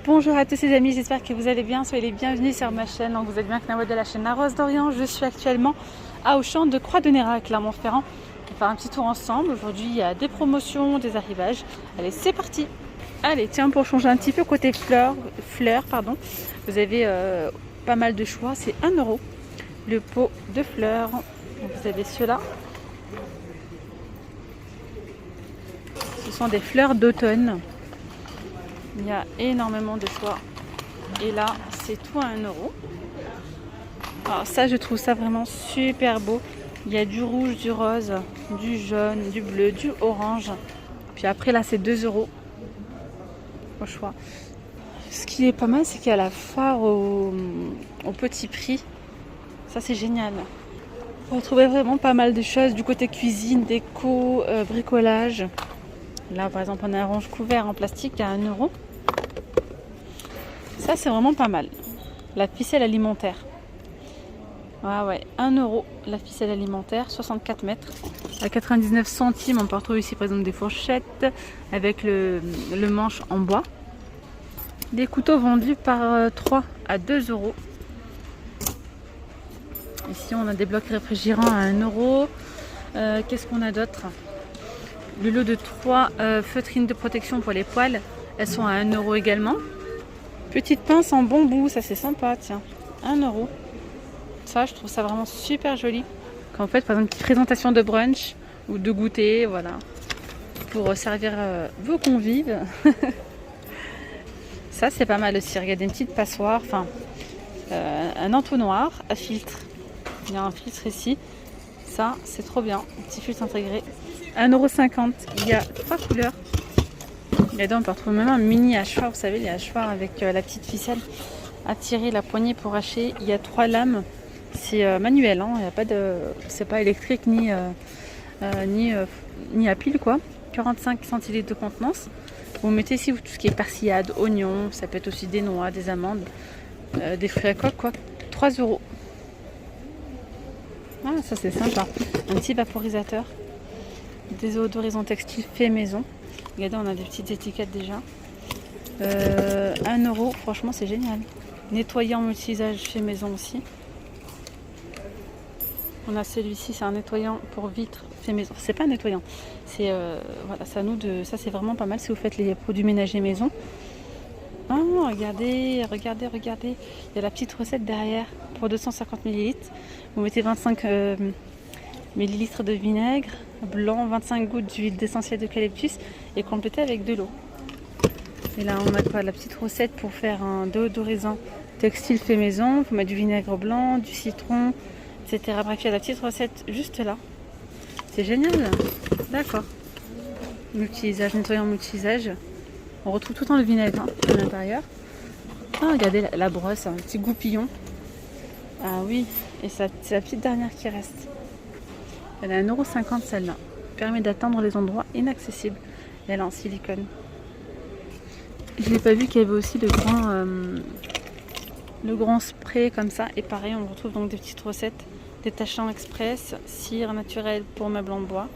Bonjour à tous les amis, j'espère que vous allez bien, soyez les bienvenus sur ma chaîne. Donc vous êtes bien avec Nawa de la chaîne La Rose d'Orient. Je suis actuellement à Auchan de Croix-de-Néra à Clermont-Ferrand. On va faire un petit tour ensemble. Aujourd'hui il y a des promotions, des arrivages. Allez, c'est parti. Allez, tiens, pour changer un petit peu côté fleurs, vous avez pas mal de choix. C'est 1 € le pot de fleurs. Donc, vous avez ceux-là. Ce sont des fleurs d'automne. Il y a énormément de choix. Et là, c'est tout à 1 €. Alors ça, je trouve ça vraiment super beau. Il y a du rouge, du rose, du jaune, du bleu, du orange. Puis après, là, c'est 2 € au choix. Ce qui est pas mal, c'est qu'il y a la foire au petit prix. Ça, c'est génial. Vous retrouvez vraiment pas mal de choses du côté cuisine, déco, bricolage. Là, par exemple, on a un orange couvert en plastique à 1 €. Ça, c'est vraiment pas mal. La ficelle alimentaire. Ah ouais, 1 € la ficelle alimentaire, 64 mètres. À 99 centimes, on peut retrouver ici, par exemple, des fourchettes avec le manche en bois. Des couteaux vendus par 3 à 2 €. Ici, on a des blocs réfrigérants à 1 €. Qu'est-ce qu'on a d'autre? Le lot de 3 feutrines de protection pour les poils. Elles sont à 1 € également. Petite pince en bambou, ça c'est sympa, tiens. 1 €. Ça, je trouve ça vraiment super joli. Quand vous faites par exemple une petite présentation de brunch ou de goûter, voilà. Pour servir vos convives. Ça, c'est pas mal aussi. Regardez, une petite passoire, enfin, un entonnoir à filtre. Il y a un filtre ici. Ça, c'est trop bien. Un petit filtre intégré. 1,50 €. Il y a 3 couleurs. Et là, on peut retrouver même un mini hachoir. Vous savez, les hachoirs avec la petite ficelle à tirer la poignée pour hacher. Il y a 3 lames. C'est manuel. Hein. Il y a pas de, c'est pas électrique ni à pile, quoi. 45 centilitres de contenance. Vous mettez ici tout ce qui est persillade, oignons. Ça peut être aussi des noix, des amandes, des fruits à coque, quoi. 3 €. Ah, ça c'est sympa. Un petit vaporisateur. Désodorisant textile fait maison. Regardez, on a des petites étiquettes déjà. 1 €, franchement c'est génial. Nettoyant multi-usage fait maison aussi. On a celui-ci, c'est un nettoyant pour vitres fait maison. C'est pas un nettoyant, c'est voilà, c'est à nous de. Ça c'est vraiment pas mal si vous faites les produits ménagers maison. Oh, regardez. Il y a la petite recette derrière pour 250 ml. Vous mettez 25 ml de vinaigre blanc, 25 gouttes d'huile d'essentiel d'eucalyptus et complété avec de l'eau. Et là, on a quoi? La petite recette pour faire un déodorisant textile fait maison. Vous mettez du vinaigre blanc, du citron, etc. Bref, il y a la petite recette juste là. C'est génial. D'accord. Multi-usage, nettoyant multi-usage. On retrouve tout le temps le vinaigre à l'intérieur. Ah, regardez la brosse, un petit goupillon. Ah oui, et c'est la petite dernière qui reste. Elle est à 1,50 € celle-là. Permet d'atteindre les endroits inaccessibles. Et elle est en silicone. Je n'ai pas vu qu'il y avait aussi le grand spray comme ça. Et pareil, on retrouve donc des petites recettes. Détachant express, cire naturelle pour meubles en bois.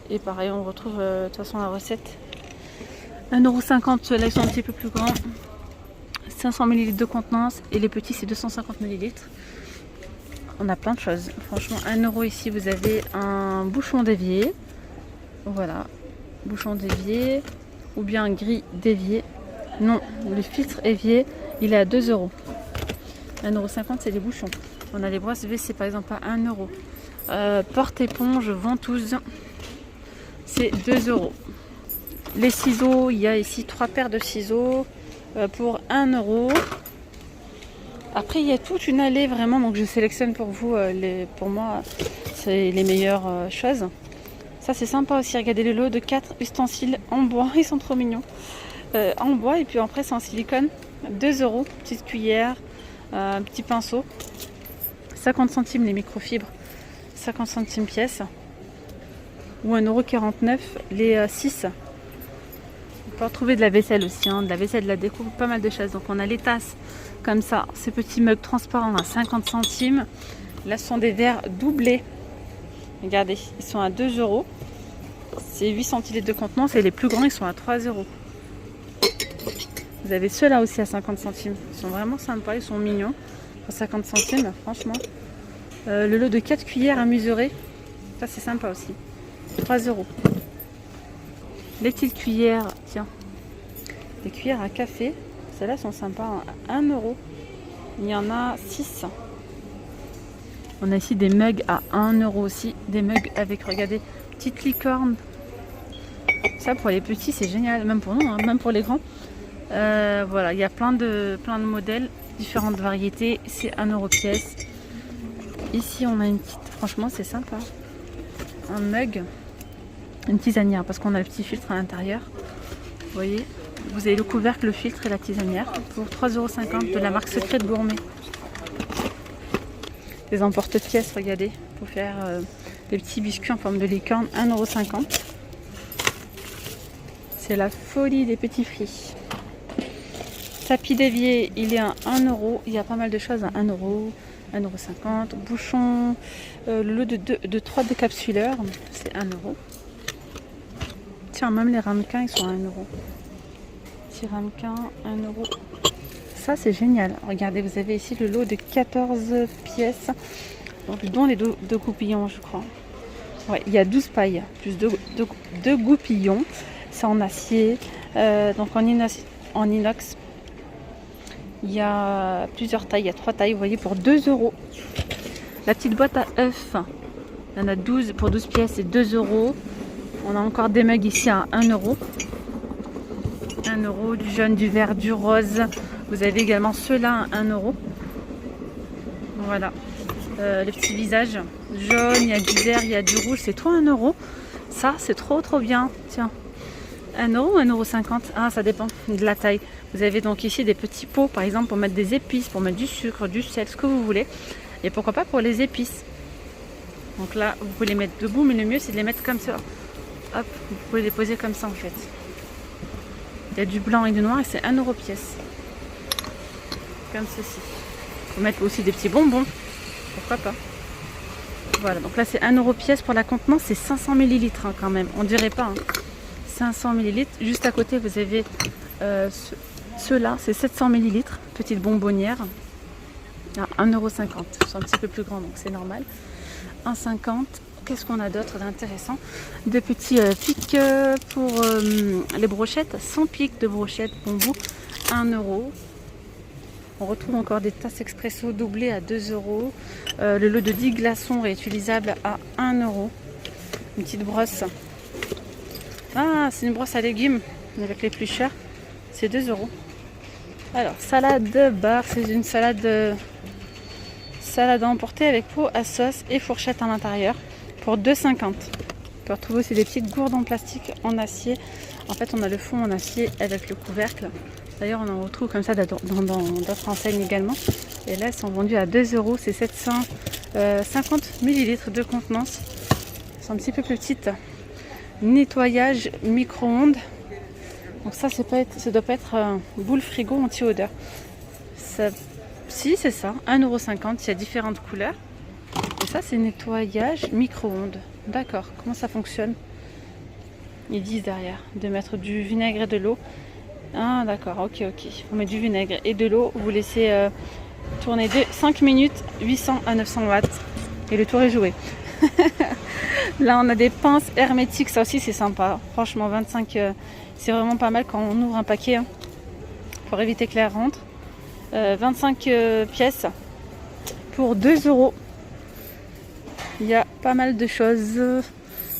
Et pareil, on retrouve de toute façon la recette. 1,50 €, ceux-là ils sont un petit peu plus grands. 500 ml de contenance. Et les petits, c'est 250 ml. On a plein de choses. Franchement, 1 € ici, vous avez un bouchon d'évier. Voilà, bouchon d'évier. Ou bien gris d'évier. Non, le filtre évier, il est à 2 €. 1,50 €, c'est les bouchons. On a les brosses WC par exemple à 1 €. Porte-éponge ventouse, c'est 2 €. Les ciseaux, il y a ici 3 paires de ciseaux pour 1 €. Après, il y a toute une allée vraiment, donc je sélectionne pour vous, pour moi, c'est les meilleures choses. Ça, c'est sympa aussi. Regardez le lot de 4 ustensiles en bois, ils sont trop mignons. En bois, et puis après, c'est en silicone. 2 €, petite cuillère, un petit pinceau. 50 centimes les microfibres, 50 centimes pièce. Ou 1,49 € les 6. On peut retrouver de la vaisselle aussi, de la vaisselle, de la déco, pas mal de choses. Donc on a les tasses comme ça, ces petits mugs transparents à 50 centimes. Là, ce sont des verres doublés. Regardez, ils sont à 2 €. C'est 8 centilitres de contenance et les plus grands, ils sont à 3 €. Vous avez ceux-là aussi à 50 centimes. Ils sont vraiment sympas, ils sont mignons. Pour 50 centimes, franchement. Le lot de 4 cuillères à mesurer. Ça, c'est sympa aussi. 3 €. Les petites cuillères, tiens. Les cuillères à café. Celles-là sont sympas. 1 €. Il y en a 6. On a ici des mugs à 1 € aussi. Des mugs avec, regardez, petite licorne. Ça, pour les petits, c'est génial. Même pour nous, hein, même pour les grands. Voilà, il y a plein de modèles, différentes variétés. C'est 1 € pièce. Ici, on a une petite... Franchement, c'est sympa. Un mug. Une tisanière, parce qu'on a le petit filtre à l'intérieur. Vous voyez, vous avez le couvercle, le filtre et la tisanière. Pour 3,50 € de la marque Secret Gourmet. Des emporte-pièces, regardez. Pour faire des petits biscuits en forme de licorne. 1,50 €. C'est la folie des petits prix. Tapis d'évier, il est à 1 €. Il y a pas mal de choses à 1 €, 1,50 €. Bouchon, le lot de 3 décapsuleurs, c'est 1 €. Tiens, même les ramequins, ils sont à 1 €. Petit ramequin, 1 €. Ça, c'est génial. Regardez, vous avez ici le lot de 14 pièces, donc, dont les deux goupillons, je crois. Ouais, il y a 12 pailles, plus 2 goupillons. C'est en acier, donc en inox. Il y a plusieurs tailles, il y a 3 tailles, vous voyez, pour 2 €. La petite boîte à œufs, il y en a 12 pour 12 pièces, c'est 2 €. On a encore des mugs ici à 1 €. 1 €, du jaune, du vert, du rose. Vous avez également ceux-là à 1 €. Voilà. Les petits visages jaunes, il y a du vert, il y a du rouge, c'est tout 1 €. Ça, c'est trop bien. Tiens. 1 € ou 1,50 €? Ah, ça dépend de la taille. Vous avez donc ici des petits pots, par exemple, pour mettre des épices, pour mettre du sucre, du sel, ce que vous voulez. Et pourquoi pas pour les épices. Donc là, vous pouvez les mettre debout, mais le mieux, c'est de les mettre comme ça. Hop, vous pouvez les poser comme ça, en fait. Il y a du blanc et du noir, et c'est 1 € pièce. Comme ceci. Vous pouvez mettre aussi des petits bonbons. Pourquoi pas. Voilà, donc là, c'est 1 € pièce pour la contenance. C'est 500 ml hein, quand même. On dirait pas, hein. 500 ml. Juste à côté, vous avez ceux-là, c'est 700 ml. Petite bonbonnière. À 1,50 €. Ils sont un petit peu plus grands, donc c'est normal. 1,50 €. Qu'est-ce qu'on a d'autre d'intéressant? Des petits pics pour les brochettes. 100 pics de brochettes bambou. 1 €. On retrouve encore des tasses expresso doublées à 2 €. Le lot de 10 glaçons réutilisables à 1 €. Une petite brosse. Ah, c'est une brosse à légumes avec les plus chers. C'est 2 €. Alors, salade bar, c'est une salade à emporter avec pot à sauce et fourchette à l'intérieur pour 2,50 €. On peut retrouver aussi des petites gourdes en plastique en acier. En fait, on a le fond en acier avec le couvercle. D'ailleurs, on en retrouve comme ça dans d'autres enseignes également. Et là, elles sont vendues à 2 €. C'est 750 ml de contenance. Elles sont un petit peu plus petites. Nettoyage micro-ondes. Donc ça, ça doit pas être boule frigo anti-odeur. Si, c'est ça. 1,50 €. Il y a différentes couleurs. Et ça, c'est nettoyage micro-ondes. D'accord. Comment ça fonctionne? Ils disent derrière de mettre du vinaigre et de l'eau. Ah, d'accord. Ok. On met du vinaigre et de l'eau. Vous laissez tourner 5 minutes, 800 à 900 watts. Et le tour est joué. Là, on a des pinces hermétiques. Ça aussi, c'est sympa. Franchement, 25, c'est vraiment pas mal quand on ouvre un paquet. Hein, pour éviter que l'air rentre. 25 pièces pour 2 €. Il y a pas mal de choses.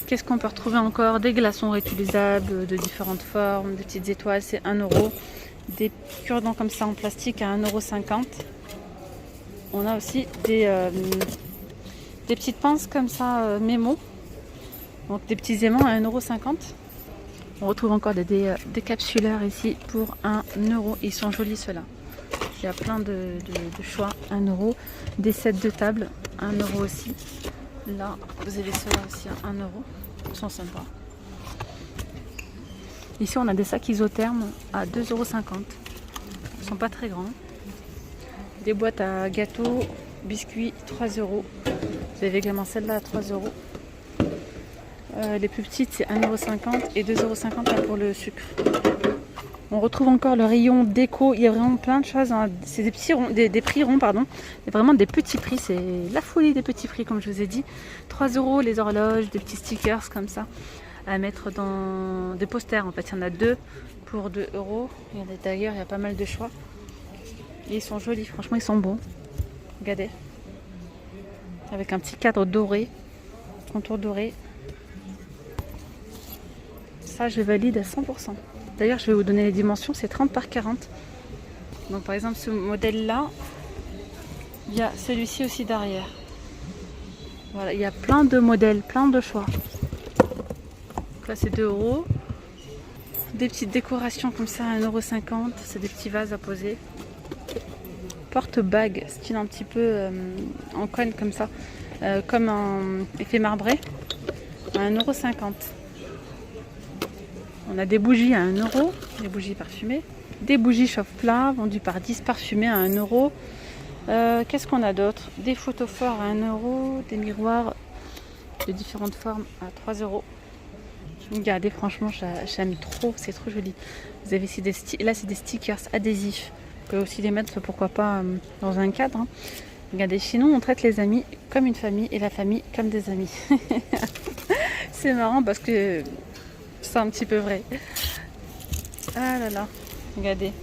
Qu'est-ce qu'on peut retrouver encore? Des glaçons réutilisables de différentes formes, des petites étoiles, c'est 1 €. Des cure-dents comme ça en plastique à 1,50 €. On a aussi des petites pinces comme ça, Memo. Donc des petits aimants à 1,50 €. On retrouve encore des capsuleurs ici pour 1 €. Ils sont jolis ceux-là. Il y a plein de choix. 1 €. Des sets de table, 1 € aussi. Là, vous avez ceux-là aussi à 1 €. Ils sont sympas. Ici, on a des sacs isothermes à 2,50 €. Ils ne sont pas très grands. Des boîtes à gâteaux, biscuits, 3 €. Vous avez également celle-là à 3 €. Les plus petites, c'est 1,50 € et 2,50 € pour le sucre. On retrouve encore le rayon déco. Il y a vraiment plein de choses. Hein. C'est des petits ronds, des prix ronds, pardon. C'est vraiment des petits prix. C'est la folie des petits prix, comme je vous ai dit. 3 € les horloges, des petits stickers comme ça à mettre dans des posters. En fait, il y en a 2 pour 2 €. D'ailleurs, il y a pas mal de choix. Et ils sont jolis. Franchement, ils sont beaux. Regardez. Avec un petit cadre doré. Contour doré. Ça, je valide à 100%. D'ailleurs, je vais vous donner les dimensions, c'est 30 par 40. Donc par exemple, ce modèle-là, il y a celui-ci aussi derrière. Voilà, il y a plein de modèles, plein de choix. Donc là, c'est 2 €. Des petites décorations comme ça, 1,50 €. C'est des petits vases à poser. Porte-bague, style un petit peu en cône comme ça, comme un effet marbré, à 1,50 €. On a des bougies à 1 €, des bougies parfumées. Des bougies chauffe-plat vendues par 10 parfumées à 1 €. Qu'est-ce qu'on a d'autre? Des photos forts à 1 €, des miroirs de différentes formes à 3 €. Regardez, franchement, j'aime trop, c'est trop joli. Vous avez ici là, c'est des stickers adhésifs. Vous pouvez aussi les mettre, pourquoi pas, dans un cadre. Hein. Regardez, chez nous, on traite les amis comme une famille et la famille comme des amis. C'est marrant parce que c'est un petit peu vrai. Ah là là, regardez.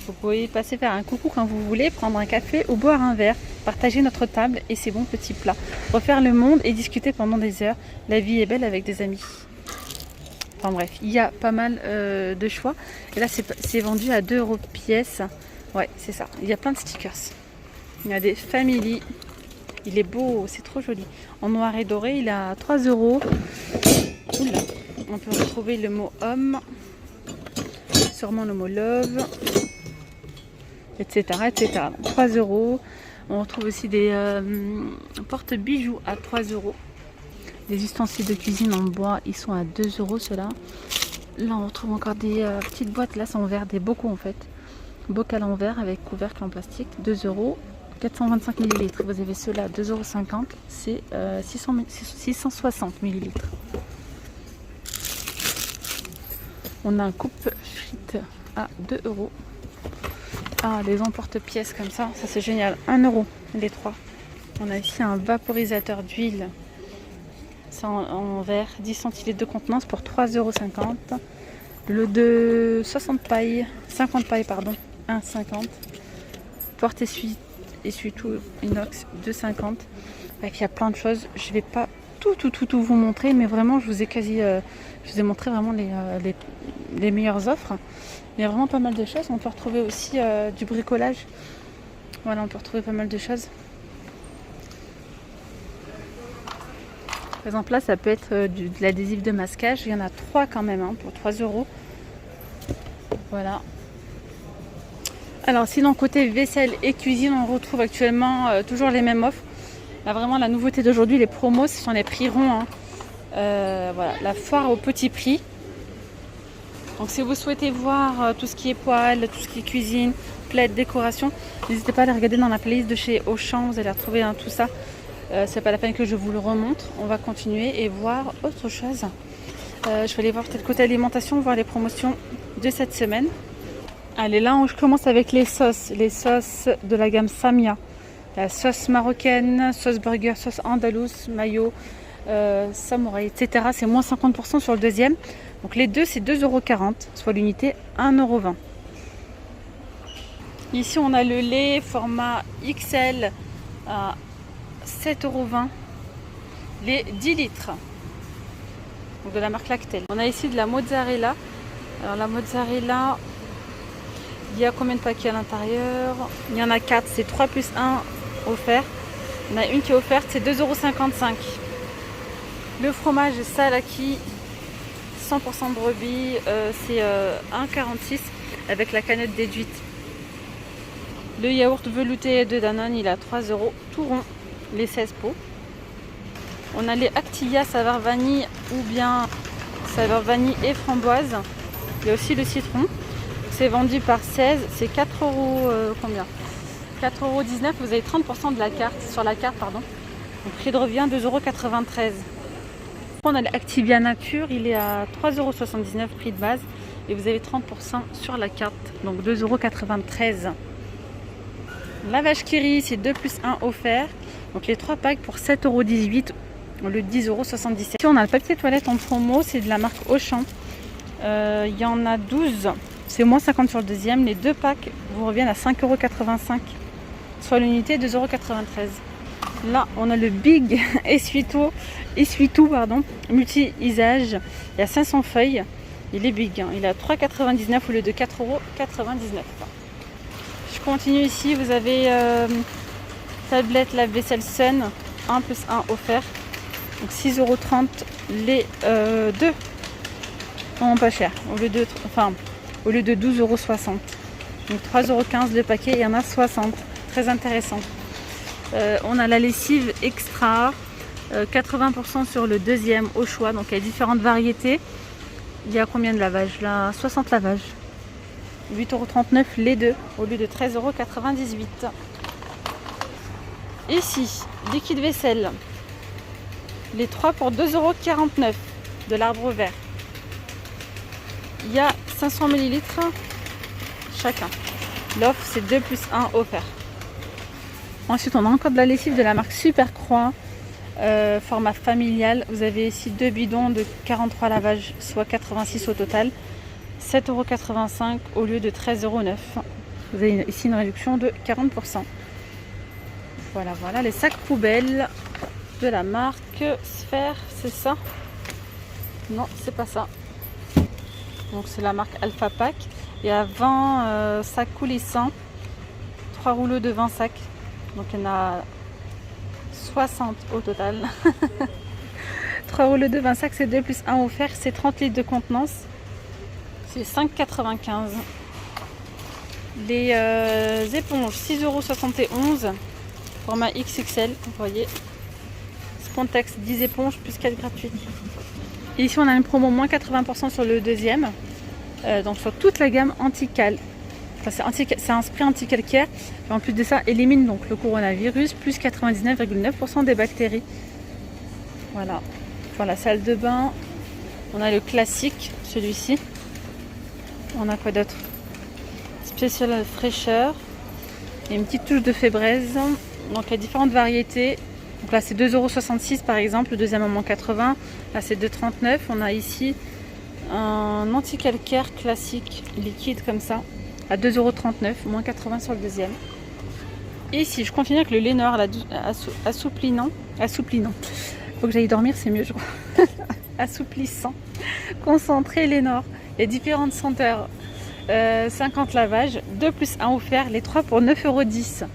Vous pouvez passer faire un coucou quand vous voulez, prendre un café ou boire un verre, partager notre table et ses bons petits plats, refaire le monde et discuter pendant des heures. La vie est belle avec des amis. Enfin bref, il y a pas mal de choix. Et là, c'est vendu à 2 € pièce. Ouais, c'est ça. Il y a plein de stickers. Il y a des family. Il est beau, c'est trop joli. En noir et doré, il est à 3 €. Oula. On peut retrouver le mot homme, sûrement le mot love, etc. etc. Donc, 3 €. On retrouve aussi des porte-bijoux à 3 €. Les ustensiles de cuisine en bois, ils sont à 2 € ceux-là. Là, on retrouve encore des petites boîtes. Là, c'est en verre, des bocaux en fait. Bocal en verre avec couvercle en plastique, 2 €. 425 ml. Vous avez ceux-là, 2,50 €. C'est 660 ml. On a un coupe frites à 2 €. Ah, les emporte-pièces comme ça c'est génial. 1 € les 3. On a ici un vaporisateur d'huile. C'est en verre, 10 centilitres de contenance pour 3,50 €. Le de 50 pailles, pardon, 1,50 €. Essuie-tout inox, 2,50 €. Il y a plein de choses. Je ne vais pas tout vous montrer, mais vraiment, je vous ai montré vraiment les meilleures offres. Il y a vraiment pas mal de choses. On peut retrouver aussi du bricolage. Voilà, on peut retrouver pas mal de choses. Par exemple, là, ça peut être de l'adhésif de masquage. Il y en a 3 quand même, hein, pour 3 €. Voilà. Alors, sinon, côté vaisselle et cuisine, on retrouve actuellement toujours les mêmes offres. Là, vraiment, la nouveauté d'aujourd'hui, les promos, ce sont les prix ronds. Hein. Voilà, la foire au petit prix. Donc, si vous souhaitez voir tout ce qui est poêle, tout ce qui est cuisine, plaid, décoration, n'hésitez pas à aller regarder dans la playlist de chez Auchan. Vous allez retrouver hein, tout ça. C'est pas la peine que je vous le remonte. On va continuer et voir autre chose. Je vais aller voir peut-être côté alimentation, voir les promotions de cette semaine. Allez, là, je commence avec les sauces. Les sauces de la gamme Samia. La sauce marocaine, sauce burger, sauce andalouse, mayo, samouraï, etc. C'est moins 50% sur le deuxième. Donc les deux, c'est 2,40 €, soit l'unité 1,20 €. Ici, on a le lait format XL à 7,20 €. Les 10 litres. Donc de la marque Lactel. On a ici de la mozzarella. Alors la mozzarella, il y a combien de paquets à l'intérieur? Il y en a 4, c'est 3 plus 1 offert. Il y en a une qui est offerte, c'est 2,55 €. Le fromage Salaki, 100% brebis, c'est 1,46 € avec la canette déduite. Le yaourt velouté de Danone, il est à 3 €, tout rond, les 16 pots. On a les Activia saveur vanille ou bien saveur vanille et framboise. Il y a aussi le citron. C'est vendu par 16, c'est 4 € combien? 4,19 €. Vous avez 30% de la carte, sur la carte, pardon. Donc prix de revient 2,93 €. On a l'Activia Nature, il est à 3,79 € prix de base. et vous avez 30% sur la carte, donc 2,93 €. Lavage Kiri, c'est 2 plus 1 offert, donc les 3 packs pour 7,18 € au lieu de 10,77 €. Ici on a le papier toilette en promo, c'est de la marque Auchan. Il y en a 12, c'est moins 50 sur le deuxième. Les 2 packs vous reviennent à 5,85 €, soit l'unité 2,93 €. Là on a le Big essuie-tout multi-usage, il y a 500 feuilles, il est big, hein. Il est à 3,99 € au lieu de 4,99 €. Je continue ici, vous avez tablette lave-vaisselle Sun 1 plus 1 offert, donc 6,30 € les 2, non pas cher, au lieu de 12,60 €, donc 3,15 € le paquet, il y en a 60, très intéressant. On a la lessive extra, 80% sur le deuxième au choix, donc il y a différentes variétés. Il y a combien de lavages là? 60 lavages, 8,39 € les 2 au lieu de 13,98 €. Ici, liquide vaisselle, les 3 pour 2,49 € de l'arbre vert. Il y a 500 ml chacun. L'offre c'est 2 plus 1 offert. Ensuite on a encore de la lessive de la marque Super Croix, format familial. Vous avez ici 2 bidons de 43 lavages, soit 86 au total. 7,85 € au lieu de 13,09 €. Vous avez ici une réduction de 40%. Voilà les sacs poubelles de la marque Sphère, c'est ça? Non, c'est pas ça. Donc c'est la marque Alpha Pack. Il y a 20 sacs coulissants, 3 rouleaux de 20 sacs. Donc il y en a 60 au total. 3 rouleaux de 20 sacs, c'est 2 plus 1 offert, c'est 30 litres de contenance. C'est 5,95 €. Les éponges, 6,71 €, format XXL, vous voyez. Spontex, 10 éponges plus 4 gratuites. Et ici on a une promo moins 80% sur le deuxième, donc sur toute la gamme anti-cal. Enfin, c'est un spray anti-calcaire, et en plus de ça élimine donc le coronavirus, plus 99,9% des bactéries. Voilà, pour la salle de bain, on a le classique, celui-ci. On a quoi d'autre? Spécial fraîcheur et une petite touche de fébraise. Donc il y a différentes variétés. Donc là c'est 2,66 € par exemple, le deuxième en moins 80. Là c'est 2,39 €. On a ici un anti-calcaire classique liquide comme ça à 2,39 €, moins 80 sur le deuxième. Et ici je continue avec le Lénor assouplissant. Faut que j'aille dormir, c'est mieux je crois. Assouplissant, concentré Lénor. Il y a différentes senteurs. 50 lavages, 2 plus 1 offert, les 3 pour 9,10 €.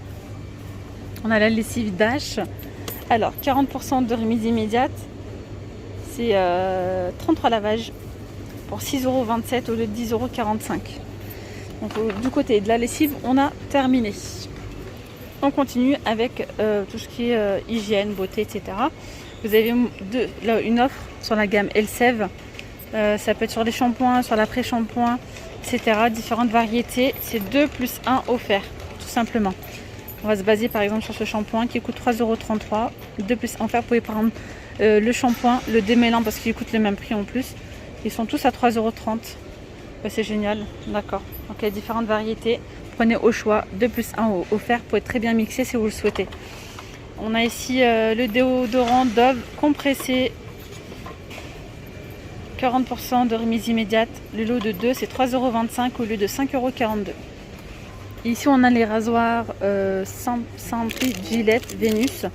On a la lessive Dash. Alors 40% de remise immédiate, c'est 33 lavages pour 6,27 € au lieu de 10,45 €. Donc du côté de la lessive, on a terminé. On continue avec tout ce qui est hygiène, beauté, etc. Vous avez une offre sur la gamme Elseve. Ça peut être sur les shampoings, sur l'après-shampoing, etc. Différentes variétés. C'est 2 plus 1 offert, tout simplement. On va se baser par exemple sur ce shampoing qui coûte 3,33 €. 2 plus 1 offert. Vous pouvez prendre le shampoing, le démêlant parce qu'il coûte le même prix en plus. Ils sont tous à 3,30 €. C'est génial, d'accord. Donc il y a différentes variétés. Prenez au choix 2 plus 1 offert pour être très bien mixé si vous le souhaitez. On a ici le déodorant Dove compressé. 40% de remise immédiate. Le lot de 2, c'est 3,25 € au lieu de 5,42 €. Ici, on a les rasoirs Simply Gillette Vénus.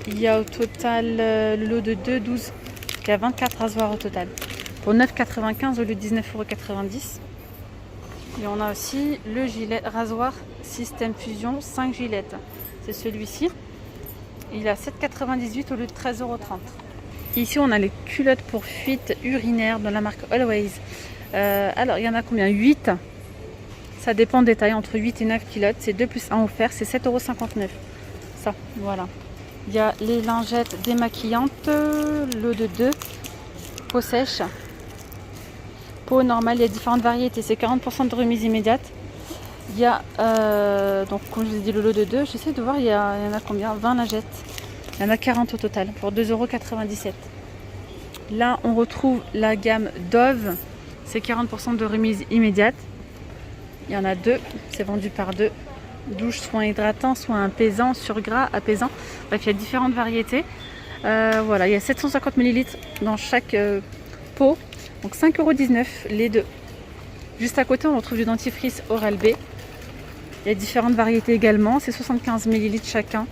Il y a au total le lot de 2, 12. Il y a 24 rasoirs au total. Pour 9,95 € au lieu de 19,90 €. Et on a aussi le gilet rasoir Système Fusion 5 gilettes. C'est celui-ci. Il est à 7,98 € au lieu de 13,30 €. Ici, on a les culottes pour fuite urinaire de la marque Always. Alors, il y en a combien? 8. Ça dépend des tailles, entre 8 et 9 culottes. C'est 2 plus 1 offert, c'est 7,59 €. Ça, voilà. Il y a les lingettes démaquillantes, lot de 2. Peau sèche. Peau normale, il y a différentes variétés. C'est 40% de remise immédiate. Il y a, donc comme je vous ai dit, le lot de 2. J'essaie de voir, il y en a combien? 20 lingettes. Il y en a 40 au total pour 2,97 €. Là, on retrouve la gamme Dove C'est 40% de remise immédiate. Il y en a deux, c'est vendu par deux. Douche, soin hydratant, soin apaisant, surgras, apaisant. Bref, il y a différentes variétés. Voilà, il y a 750 ml dans chaque pot. Donc 5,19 € les deux. Juste à côté, on retrouve du dentifrice Oral-B. Il y a différentes variétés également. C'est 75 ml chacun.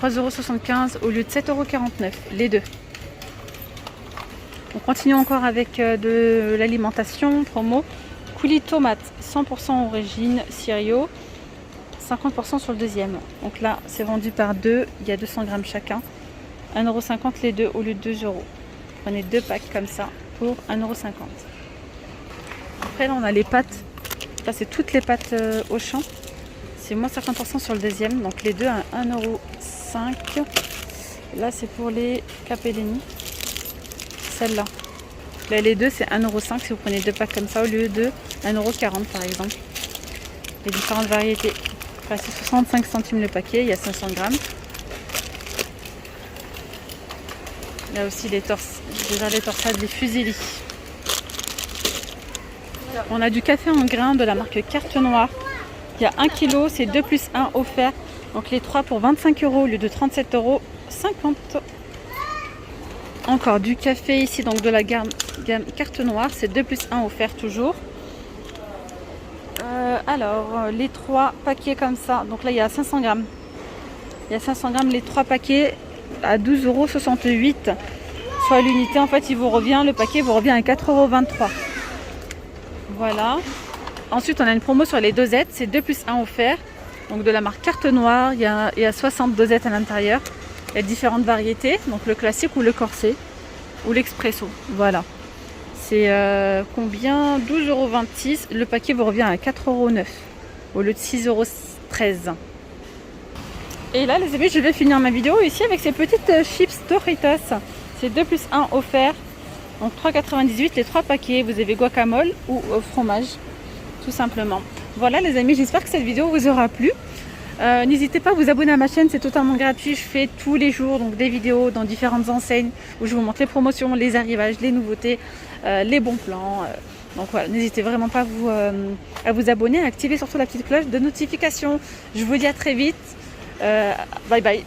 3,75 € au lieu de 7,49 € les deux. On continue encore avec de l'alimentation promo. Coulis tomates 100% origine Sirio. 50% sur le deuxième. Donc là, c'est vendu par deux. Il y a 200 grammes chacun. 1,50 € les deux au lieu de 2 €. Prenez deux packs comme ça pour 1,50 €. Après, là, on a les pâtes. Ça, c'est toutes les pâtes au champ. C'est moins 50% sur le deuxième. Donc les deux à 1,05 €. Là, c'est pour les capellini. Celle-là. Là, les deux, c'est 1,05 € si vous prenez deux packs comme ça au lieu de 1,40 € par exemple. Il y a différentes variétés. Enfin, c'est 65 centimes le paquet, il y a 500 grammes. Là aussi, les torsades, les fusillis. On a du café en grains de la marque Carte Noire. Il y a 1 kg, c'est 2 plus 1 offert. Donc les 3 pour 25 € au lieu de 37,50 €. Encore du café ici, donc de la gamme Carte Noire, c'est 2 plus 1 offert toujours. Alors, les 3 paquets comme ça, donc là il y a 500 grammes. Il y a 500 grammes, les 3 paquets à 12,68 €. Soit l'unité, en fait, le paquet vous revient à 4,23 €. Voilà. Ensuite, on a une promo sur les dosettes, c'est 2 plus 1 offert. Donc de la marque Carte Noire, il y a 60 dosettes à l'intérieur. Il y a différentes variétés, donc le classique ou le corset ou l'expresso. Voilà. C'est combien? 12,26 €. Le paquet vous revient à 4,09 € au lieu de 6,13 €. Et là, les amis, je vais finir ma vidéo ici avec ces petites chips Doritos. C'est 2 plus 1 offert. Donc 3,98 € les 3 paquets. Vous avez guacamole ou fromage, tout simplement. Voilà, les amis, j'espère que cette vidéo vous aura plu. N'hésitez pas à vous abonner à ma chaîne, c'est totalement gratuit. Je fais tous les jours donc des vidéos dans différentes enseignes où je vous montre les promotions, les arrivages, les nouveautés, les bons plans. Donc voilà, n'hésitez vraiment pas à vous abonner, à activer surtout la petite cloche de notification. Je vous dis à très vite. Bye bye.